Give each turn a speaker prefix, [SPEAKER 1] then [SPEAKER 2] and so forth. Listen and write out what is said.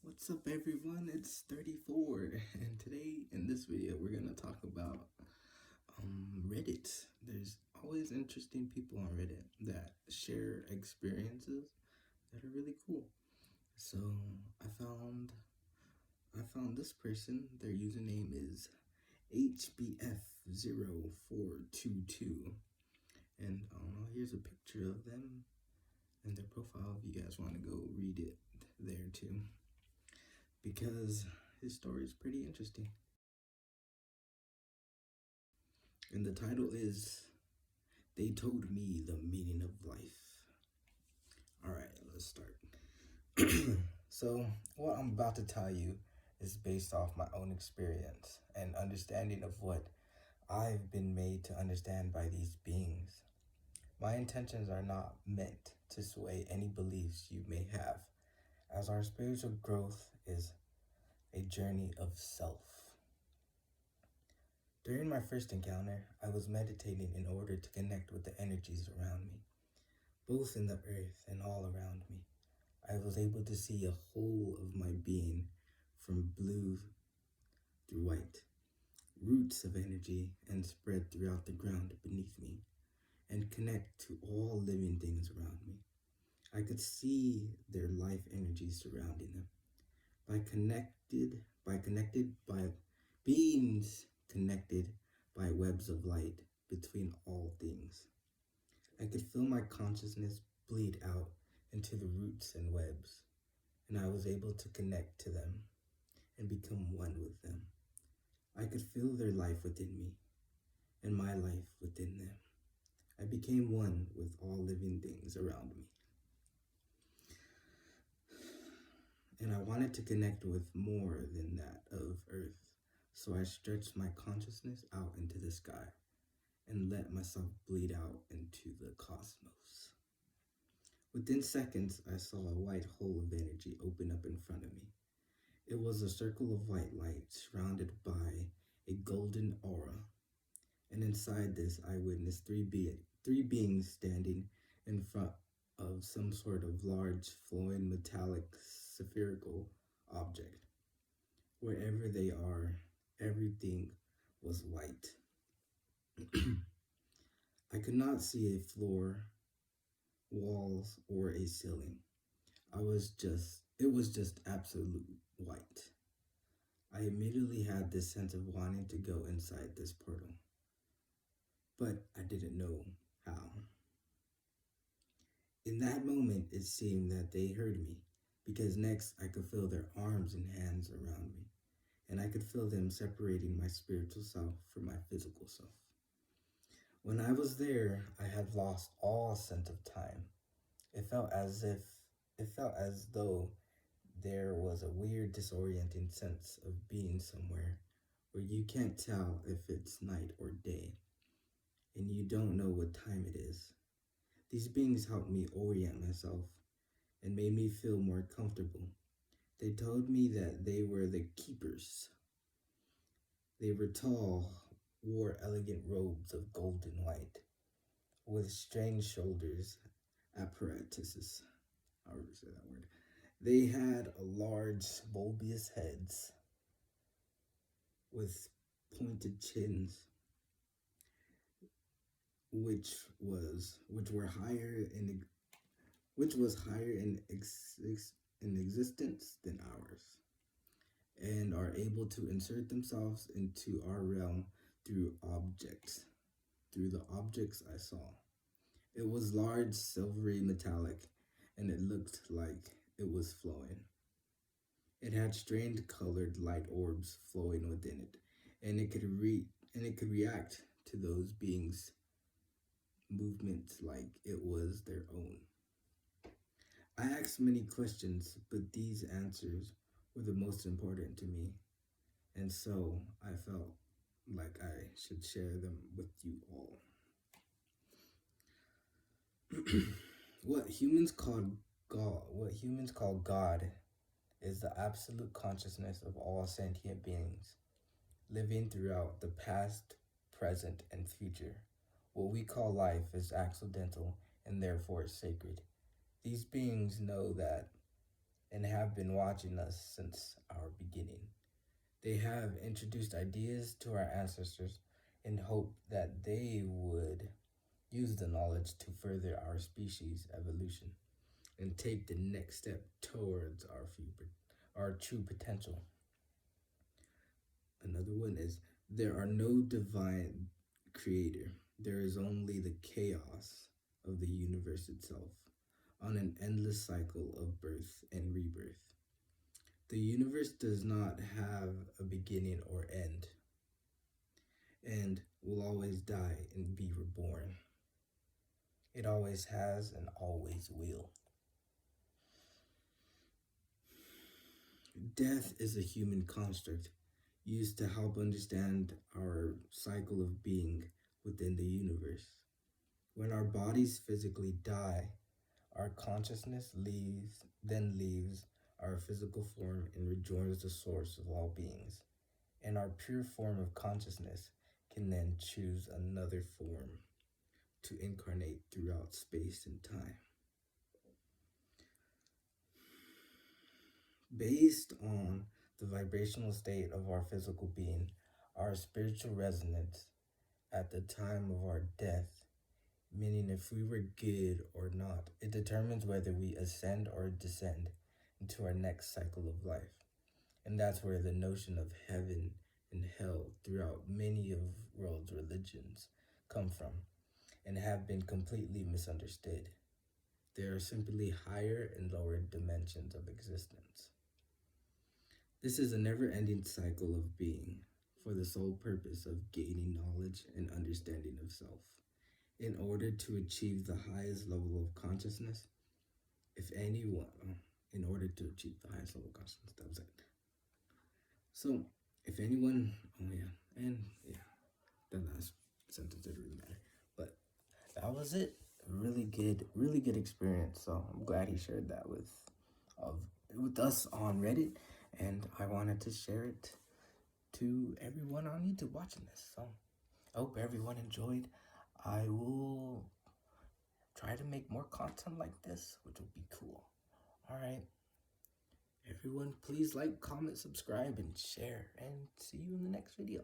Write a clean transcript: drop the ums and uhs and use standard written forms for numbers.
[SPEAKER 1] What's up everyone, it's 34 and today in this video we're going to talk about Reddit. There's always interesting people on Reddit that share experiences that are really cool. So I found this person. Their username is HBF0422 and here's a picture of them and their profile if you guys want to go read it there too, because his story is pretty interesting. And the title is They Told Me the Meaning of Life. Alright, let's start. So, what I'm about to tell you is based off my own experience and understanding of what I've been made to understand by these beings. My intentions are not meant to sway any beliefs you may have, as our spiritual growth is a journey of self. During my first encounter, I was meditating in order to connect with the energies around me, both in the earth and all around me. I was able to see a whole of my being from blue through white, roots of energy and spread throughout the ground beneath me, and connect to all living things around me. I could see their life energy surrounding them. By beings connected by webs of light between all things. I could feel my consciousness bleed out into the roots and webs, and I was able to connect to them and become one with them. I could feel their life within me and my life within them. I became one with all living things around me. And I wanted to connect with more than that of Earth, so I stretched my consciousness out into the sky and let myself bleed out into the cosmos. Within seconds, I saw a white hole of energy open up in front of me. It was a circle of white light surrounded by a golden aura, and inside this I witnessed three beings standing in front of some sort of large, flowing, metallic, spherical object. Wherever they are, everything was white. I could not see a floor, walls, or a ceiling. It was just absolute white. I immediately had this sense of wanting to go inside this portal, but I didn't know how. In that moment, it seemed that they heard me, because next I could feel their arms and hands around me, and I could feel them separating my spiritual self from my physical self. When I was there, I had lost all sense of time. It felt as though there was a weird disorienting sense of being somewhere where you can't tell if it's night or day, and you don't know what time it is. These beings helped me orient myself and made me feel more comfortable. They told me that they were the keepers. They were tall, wore elegant robes of golden white, with strange shoulders, apparatuses. I already said that word. They had a large, bulbous heads with pointed chins, which was higher in existence than ours, and are able to insert themselves into our realm through the objects I saw. It was large, silvery, metallic, and it looked like it was flowing. It had strange colored light orbs flowing within it, and it could react to those beings' movements like it was their own. I asked many questions, but these answers were the most important to me, and so I felt like I should share them with you all. What humans call God is the absolute consciousness of all sentient beings, living throughout the past, present, and future. What we call life is accidental and therefore sacred. These beings know that and have been watching us since our beginning. They have introduced ideas to our ancestors in hope that they would use the knowledge to further our species' evolution and take the next step towards our true potential. Another one is there are no divine creator. There is only the chaos of the universe itself on an endless cycle of birth and rebirth. The universe does not have a beginning or end and will always die and be reborn. It always has and always will. Death is a human construct used to help understand our cycle of being within the universe. When our bodies physically die, our consciousness leaves our physical form and rejoins the source of all beings. And our pure form of consciousness can then choose another form to incarnate throughout space and time. Based on the vibrational state of our physical being, our spiritual resonance at the time of our death, meaning if we were good or not, it determines whether we ascend or descend into our next cycle of life. And that's where the notion of heaven and hell throughout many of world's religions come from and have been completely misunderstood. They are simply higher and lower dimensions of existence. This is a never-ending cycle of being for the sole purpose of gaining knowledge and understanding of self. In order to achieve the highest level of consciousness, in order to achieve the highest level of consciousness, that was it. So, if anyone, that last sentence didn't really matter, but that was it. Really good experience. So I'm glad he shared that with us on Reddit, and I wanted to share it to everyone on YouTube watching this. So I hope everyone enjoyed. I will try to make more content like this, which will be cool. All right. Everyone, please like, comment, subscribe, and share, and see you in the next video.